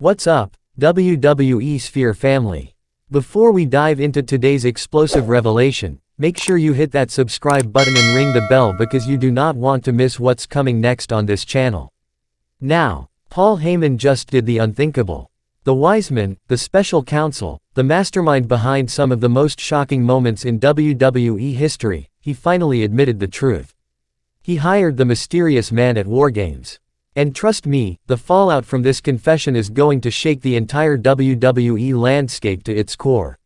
What's up, WWE Sphere family? Before we dive into today's explosive revelation, make sure you hit that subscribe button and ring the bell because you do not want to miss what's coming next on this channel. Now, Paul Heyman just did the unthinkable. The Wiseman, the Special Counsel, the mastermind behind some of the most shocking moments in WWE history, he finally admitted the truth. He hired the mysterious man at Wargames. And trust me, the fallout from this confession is going to shake the entire WWE landscape to its core.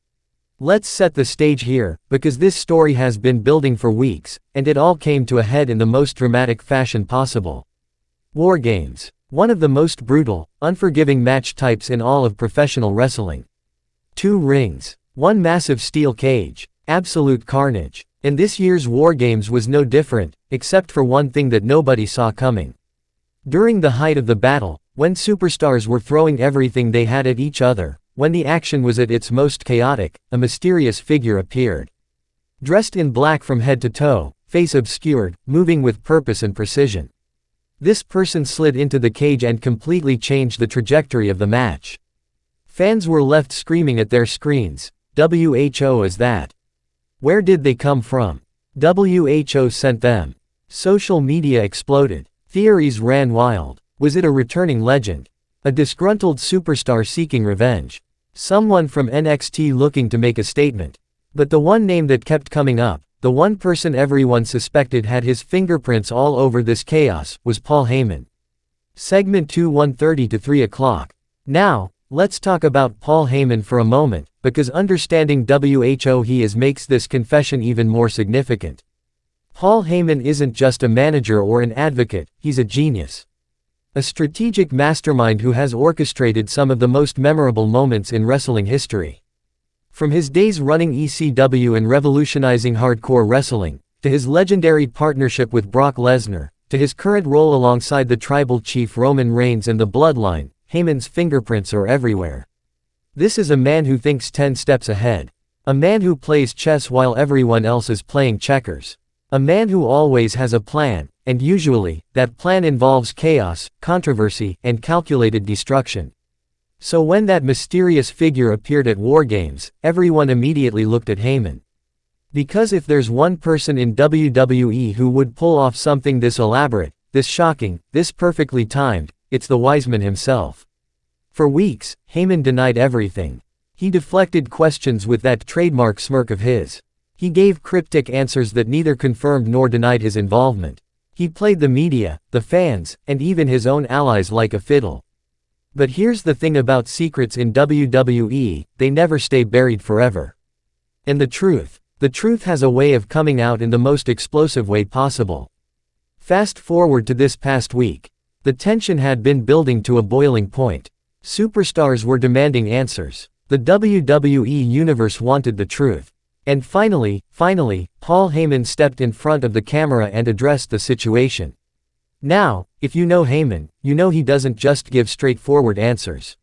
Let's set the stage here, because this story has been building for weeks, and it all came to a head in the most dramatic fashion possible. Wargames. One of the most brutal, unforgiving match types in all of professional wrestling. 2 rings. 1 massive steel cage. Absolute carnage. And this year's Wargames was no different, except for one thing that nobody saw coming. During the height of the battle, when superstars were throwing everything they had at each other, when the action was at its most chaotic, a mysterious figure appeared. Dressed in black from head to toe, face obscured, moving with purpose and precision. This person slid into the cage and completely changed the trajectory of the match. Fans were left screaming at their screens, "WHO is that? Where did they come from? WHO sent them." Social media exploded. Theories ran wild. Was it a returning legend? A disgruntled superstar seeking revenge? Someone from NXT looking to make a statement? But the one name that kept coming up, the one person everyone suspected had his fingerprints all over this chaos, was Paul Heyman. Segment 2 1:30 to 3 o'clock. Now, let's talk about Paul Heyman for a moment, because understanding WHO he is makes this confession even more significant. Paul Heyman isn't just a manager or an advocate, he's a genius. A strategic mastermind who has orchestrated some of the most memorable moments in wrestling history. From his days running ECW and revolutionizing hardcore wrestling, to his legendary partnership with Brock Lesnar, to his current role alongside the tribal chief Roman Reigns and the Bloodline, Heyman's fingerprints are everywhere. This is a man who thinks 10 steps ahead. A man who plays chess while everyone else is playing checkers. A man who always has a plan, and usually, that plan involves chaos, controversy, and calculated destruction. So when that mysterious figure appeared at Wargames, everyone immediately looked at Heyman. Because if there's one person in WWE who would pull off something this elaborate, this shocking, this perfectly timed, it's the Wiseman himself. For weeks, Heyman denied everything. He deflected questions with that trademark smirk of his. He gave cryptic answers that neither confirmed nor denied his involvement. He played the media, the fans, and even his own allies like a fiddle. But here's the thing about secrets in WWE, they never stay buried forever. And the truth has a way of coming out in the most explosive way possible. Fast forward to this past week. The tension had been building to a boiling point. Superstars were demanding answers. The WWE universe wanted the truth. And finally, Paul Heyman stepped in front of the camera and addressed the situation. Now, if you know Heyman, you know he doesn't just give straightforward answers.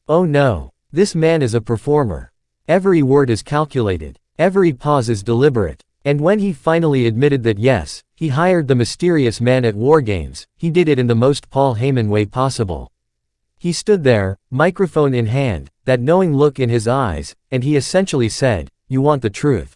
Oh no, this man is a performer. Every word is calculated, every pause is deliberate. And when he finally admitted that yes, he hired the mysterious man at Wargames, he did it in the most Paul Heyman way possible. He stood there, microphone in hand, that knowing look in his eyes, and he essentially said, "You want the truth?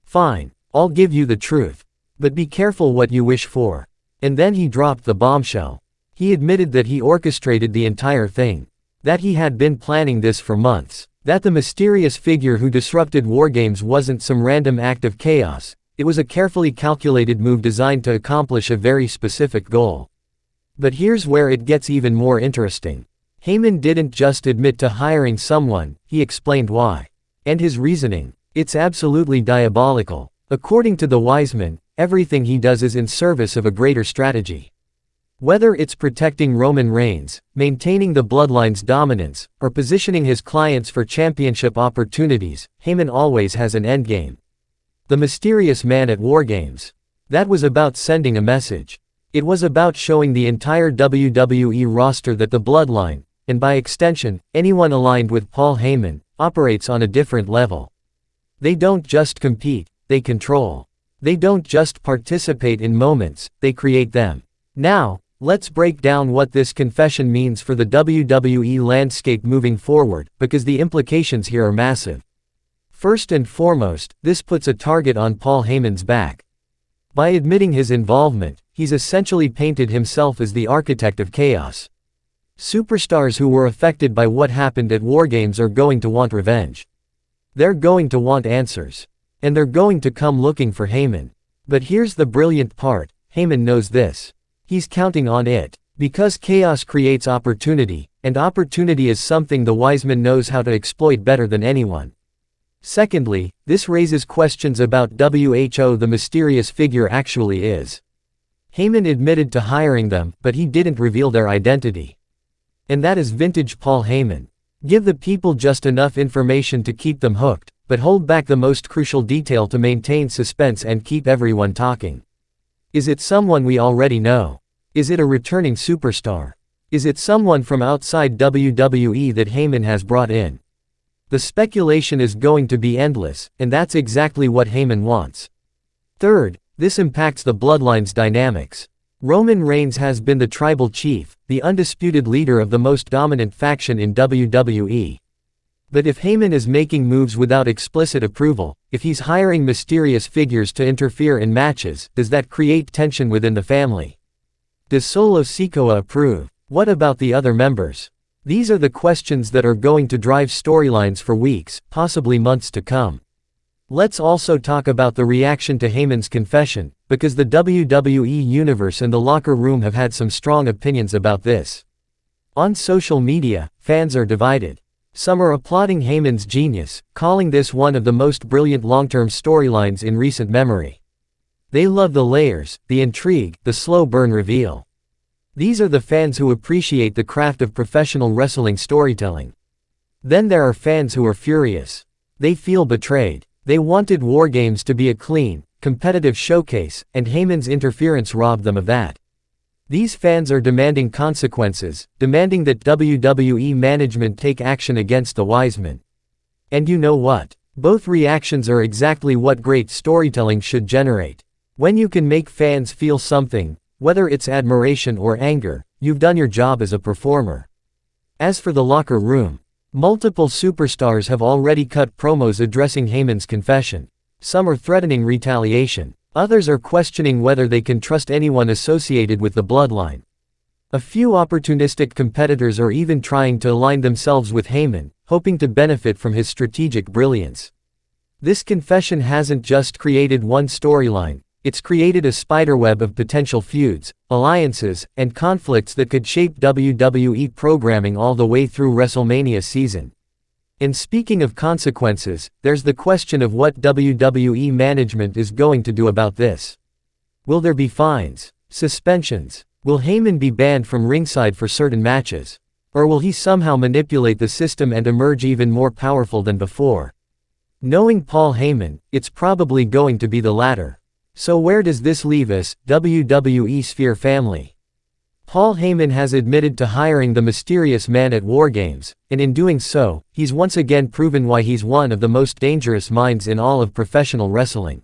Fine, I'll give you the truth. But be careful what you wish for." And then he dropped the bombshell. He admitted that he orchestrated the entire thing. That he had been planning this for months. That the mysterious figure who disrupted Wargames wasn't some random act of chaos, it was a carefully calculated move designed to accomplish a very specific goal. But here's where it gets even more interesting. Heyman didn't just admit to hiring someone, he explained why. And his reasoning, it's absolutely diabolical. According to the Wiseman, everything he does is in service of a greater strategy. Whether it's protecting Roman Reigns, maintaining the Bloodline's dominance, or positioning his clients for championship opportunities, Heyman always has an endgame. The mysterious man at Wargames. That was about sending a message. It was about showing the entire WWE roster that the Bloodline, and by extension, anyone aligned with Paul Heyman, operates on a different level. They don't just compete, they control. They don't just participate in moments, they create them. Now, Let's break down what this confession means for the WWE landscape moving forward, because the implications here are massive. First and foremost, this puts a target on Paul Heyman's back. By admitting his involvement, he's essentially painted himself as the architect of chaos. Superstars who were affected by what happened at Wargames are going to want revenge. They're going to want answers. And they're going to come looking for Heyman. But here's the brilliant part, Heyman knows this. He's counting on it. Because chaos creates opportunity, and opportunity is something the Wiseman knows how to exploit better than anyone. Secondly, this raises questions about who the mysterious figure actually is. Heyman admitted to hiring them, but he didn't reveal their identity. And that is vintage Paul Heyman. Give the people just enough information to keep them hooked, but hold back the most crucial detail to maintain suspense and keep everyone talking. Is it someone we already know? Is it a returning superstar? Is it someone from outside WWE that Heyman has brought in? The speculation is going to be endless, and that's exactly what Heyman wants. Third, this impacts the Bloodline's dynamics. Roman Reigns has been the tribal chief, the undisputed leader of the most dominant faction in WWE. But if Heyman is making moves without explicit approval, if he's hiring mysterious figures to interfere in matches, does that create tension within the family? Does Solo Sikoa approve? What about the other members? These are the questions that are going to drive storylines for weeks, possibly months to come. Let's also talk about the reaction to Heyman's confession, because the WWE Universe and the locker room have had some strong opinions about this. On social media, fans are divided. Some are applauding Heyman's genius, calling this one of the most brilliant long-term storylines in recent memory. They love the layers, the intrigue, the slow burn reveal. These are the fans who appreciate the craft of professional wrestling storytelling. Then there are fans who are furious. They feel betrayed. They wanted Wargames to be a clean, competitive showcase, and Heyman's interference robbed them of that. These fans are demanding consequences, demanding that WWE management take action against the Wiseman. And you know what? Both reactions are exactly what great storytelling should generate. When you can make fans feel something, whether it's admiration or anger, you've done your job as a performer. As for the locker room, multiple superstars have already cut promos addressing Heyman's confession. Some are threatening retaliation. Others are questioning whether they can trust anyone associated with the Bloodline. A few opportunistic competitors are even trying to align themselves with Heyman, hoping to benefit from his strategic brilliance. This confession hasn't just created one storyline, it's created a spiderweb of potential feuds, alliances, and conflicts that could shape WWE programming all the way through WrestleMania season. And speaking of consequences, there's the question of what WWE management is going to do about this. Will there be fines? Suspensions? Will Heyman be banned from ringside for certain matches? Or will he somehow manipulate the system and emerge even more powerful than before? Knowing Paul Heyman, it's probably going to be the latter. So where does this leave us, WWE Sphere family? Paul Heyman has admitted to hiring the mysterious man at Wargames, and in doing so, he's once again proven why he's one of the most dangerous minds in all of professional wrestling.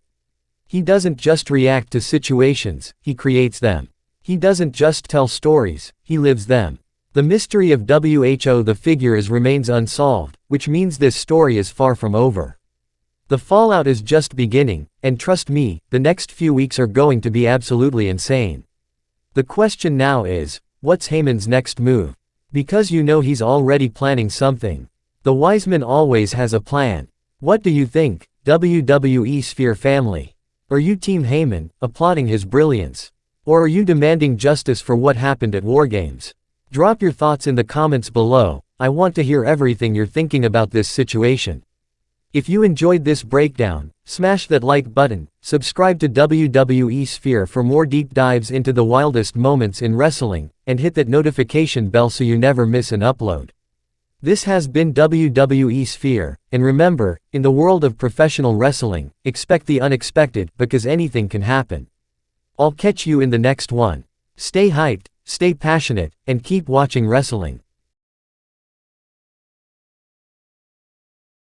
He doesn't just react to situations, he creates them. He doesn't just tell stories, he lives them. The mystery of who the figure is remains unsolved, which means this story is far from over. The fallout is just beginning, and trust me, the next few weeks are going to be absolutely insane. The question now is, what's Heyman's next move? Because you know he's already planning something. The Wiseman always has a plan. What do you think, WWE Sphere family? Are you Team Heyman, applauding his brilliance? Or are you demanding justice for what happened at Wargames? Drop your thoughts in the comments below. I want to hear everything you're thinking about this situation. If you enjoyed this breakdown, smash that like button, subscribe to WWE Sphere for more deep dives into the wildest moments in wrestling, and hit that notification bell so you never miss an upload. This has been WWE Sphere, and remember, in the world of professional wrestling, expect the unexpected, because anything can happen. I'll catch you in the next one. Stay hyped, stay passionate, and keep watching wrestling.